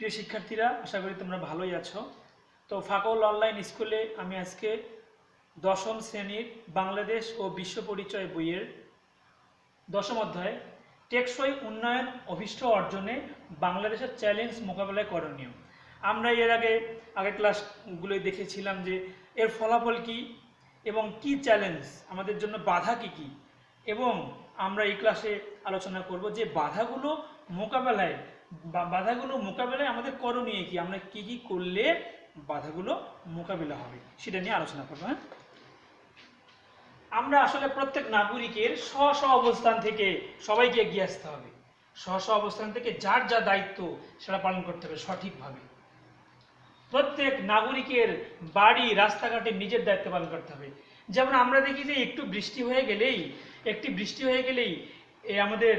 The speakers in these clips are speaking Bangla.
প্রিয় শিক্ষার্থীরা, আশা করি তোমরা ভালোই আছো। তো ফাকল অনলাইন স্কুলে আমি আজকে দশম শ্রেণীর বাংলাদেশ ও বিশ্ব পরিচয় বইয়ের দশম অধ্যায় টেকসই উন্নয়ন অভিষ্ট অর্জনে বাংলাদেশের চ্যালেঞ্জ মোকাবেলায় করণীয়। আমরা এর আগের ক্লাসগুলোয় দেখেছিলাম যে এর ফলাফল কি এবং কি চ্যালেঞ্জ আমাদের জন্য, বাধা কি কি, এবং আমরা এই ক্লাসে আলোচনা করব যে বাধাগুলো মোকাবেলায় আমাদের করণীয় কি, আমরা কি কি করলে বাধাগুলো মোকাবিলা হবে সেটা নিয়ে আলোচনা করবো। হ্যাঁ, আমরা আসলে প্রত্যেক নাগরিকের স্ব স্ব অবস্থান থেকে সবাইকে এগিয়ে আসতে হবে। স্ব স্ব অবস্থান থেকে যার যা দায়িত্ব সেটা পালন করতে হবে সঠিকভাবে। প্রত্যেক নাগরিকের বাড়ি রাস্তাঘাটে নিজের দায়িত্ব পালন করতে হবে। যেমন আমরা দেখি যে একটি বৃষ্টি হয়ে গেলেই আমাদের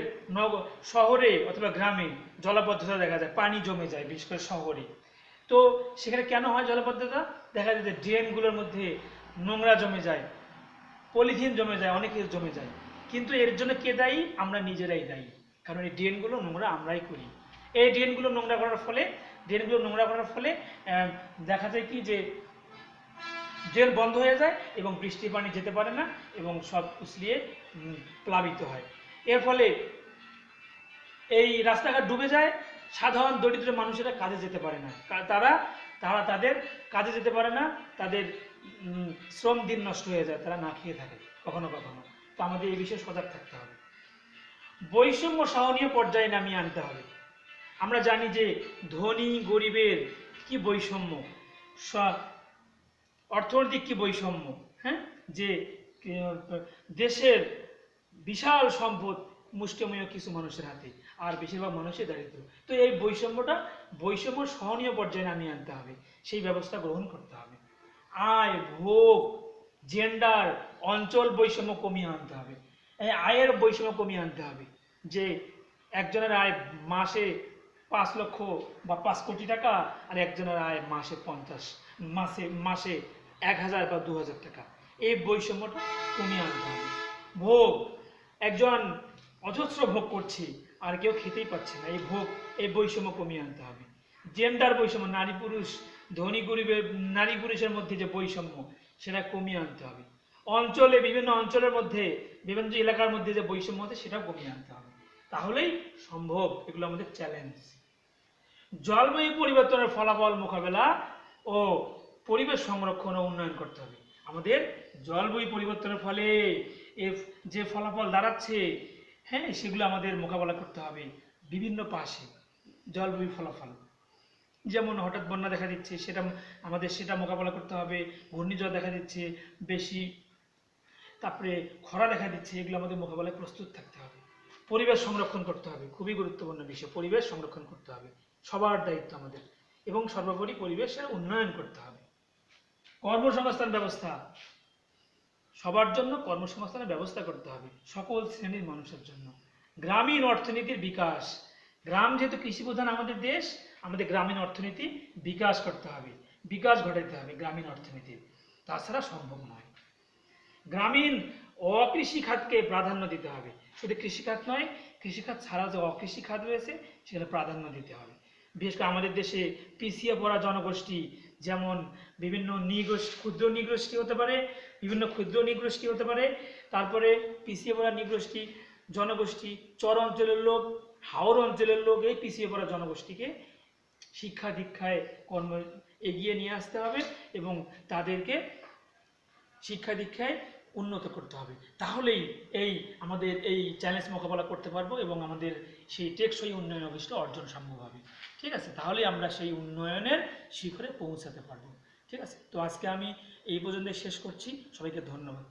শহরে অথবা গ্রামে জলাবদ্ধতা দেখা যায়, পানি জমে যায়, বিশেষ করে শহরে। তো সেখানে কেন হয় জলাবদ্ধতা? দেখা যায় যে ড্রেনগুলোর মধ্যে নোংরা জমে যায়, পলিথিন জমে যায়, অনেক কিছু জমে যায়। কিন্তু এর জন্য কে দায়ী? আমরা নিজেরাই দায়ী, কারণ এই ড্রেনগুলো নোংরা আমরাই করি। এই ড্রেনগুলো নোংরা করার ফলে দেখা যায় কি যে ড্রেন বন্ধ হয়ে যায় এবং বৃষ্টির পানি যেতে পারে না এবং সব উছলিয়ে প্লাবিত হয়। এর ফলে এই রাস্তাঘাট ডুবে যায়, সাধারণ দরিদ্র মানুষেরা কাজে যেতে পারে না, তারা তাদের কাজে যেতে পারে না, তাদের শ্রম দিন নষ্ট হয়ে যায়, তারা না খেয়ে থাকে কখনো কখনো। তো আমাদের এই বিষয়ে সজাগ থাকতে হবে। বৈষম্য সহনীয় পর্যায়ে নামিয়ে আনতে হবে। আমরা জানি যে ধনী গরিবের কি বৈষম্য, অর্থনৈতিক কি বৈষম্য। হ্যাঁ, যে দেশের বিশাল সম্পদ মুষ্টিমেয় কিছু মানুষের হাতে, আর বেশিরভাগ মানুষই দারিদ্র। তো এই বৈষম্য সহনীয় পর্যায়ে নামিয়ে আনতে হবে, সেই ব্যবস্থা গ্রহণ করতে হবে। আয়, ভোগ, জেন্ডার, অঞ্চল বৈষম্য কমিয়ে আনতে হবে। এই আয়ের বৈষম্য কমিয়ে আনতে হবে, যে একজনের আয় মাসে 5 লক্ষ বা 5 কোটি টাকা, আর একজনের আয় মাসে 1000 বা 2000 টাকা। এই বৈষম্যটা কমিয়ে আনতে হবে। ভোগ, একজন অজস্র ভোগ করছে আর কেউ খেতেই পাচ্ছে না, এই বৈষম্য কমিয়ে আনতে হবে। জেন্ডার বৈষম্য, নারী পুরুষ, ধনী গরিবের, নারী পুরুষের মধ্যে যে বৈষম্য, সেটা কমিয়ে আনতে হবে। বিভিন্ন অঞ্চলের মধ্যে, বিভিন্ন এলাকার মধ্যে যে বৈষম্য হচ্ছে সেটাও কমিয়ে আনতে হবে। তাহলেই সম্ভব। এগুলো আমাদের চ্যালেঞ্জ। জলবায়ু পরিবর্তনের ফলাফল মোকাবেলা ও পরিবেশ সংরক্ষণ ও উন্নয়ন করতে হবে। আমাদের জলবায়ু পরিবর্তনের ফলে যে ফলাফল দাঁড়াচ্ছে, হ্যাঁ, সেগুলো আমাদের মোকাবেলা করতে হবে বিভিন্ন পাশে। জলবায়ু ফলাফল যেমন হঠাৎ বন্যা দেখা দিচ্ছে, সেটা মোকাবেলা করতে হবে। ঘূর্ণিঝড় দেখা দিচ্ছে বেশি, তারপরে খরা দেখা দিচ্ছে, এগুলো আমাদের মোকাবেলায় প্রস্তুত থাকতে হবে। পরিবেশ সংরক্ষণ করতে হবে, খুবই গুরুত্বপূর্ণ বিষয়। পরিবেশ সংরক্ষণ করতে হবে, সবার দায়িত্ব আমাদের। এবং সর্বোপরি পরিবেশের উন্নয়ন করতে হবে। কর্মসংস্থান ব্যবস্থা, সবার জন্য কর্মসংস্থানের ব্যবস্থা করতে হবে, সকল শ্রেণীর মানুষের জন্য। গ্রামীণ অর্থনীতির বিকাশ, গ্রাম যেহেতু কৃষি প্রধান আমাদের দেশ, আমাদের গ্রামীণ অর্থনীতি বিকাশ করতে হবে, বিকাশ ঘটাতে হবে গ্রামীণ অর্থনীতির, তাছাড়া সম্ভব নয়। গ্রামীণ অকৃষি খাতকে প্রাধান্য দিতে হবে। শুধু কৃষিখাত নয়, কৃষিখাত ছাড়া যে অকৃষি খাত রয়েছে সেখানে প্রাধান্য দিতে হবে। বিশেষ করে আমাদের দেশে পিছিয়ে পড়া জনগোষ্ঠী, যেমন বিভিন্ন ক্ষুদ্র নিগোষ্ঠী হতে পারে, তারপরে পিছিয়ে পড়া জনগোষ্ঠী, চর অঞ্চলের লোক, হাওর অঞ্চলের লোক, এই পিছিয়ে পড়া জনগোষ্ঠীকে শিক্ষা দীক্ষায় এগিয়ে নিয়ে আসতে হবে এবং তাদেরকে শিক্ষা দীক্ষায় উন্নত করতে হবে। তাহলেই আমাদের এই চ্যালেঞ্জ মোকাবেলা করতে পারবো এবং আমাদের সেই টেকসই উন্নয়ন অভিষ্ট অর্জন সম্ভব হবে। ঠিক আছে, তাহলেই আমরা সেই উন্নয়নের শিখরে পৌঁছাতে পারবো। ঠিক আছে, তো আজকে আমি এই পর্যন্ত শেষ করছি। সবাইকে ধন্যবাদ।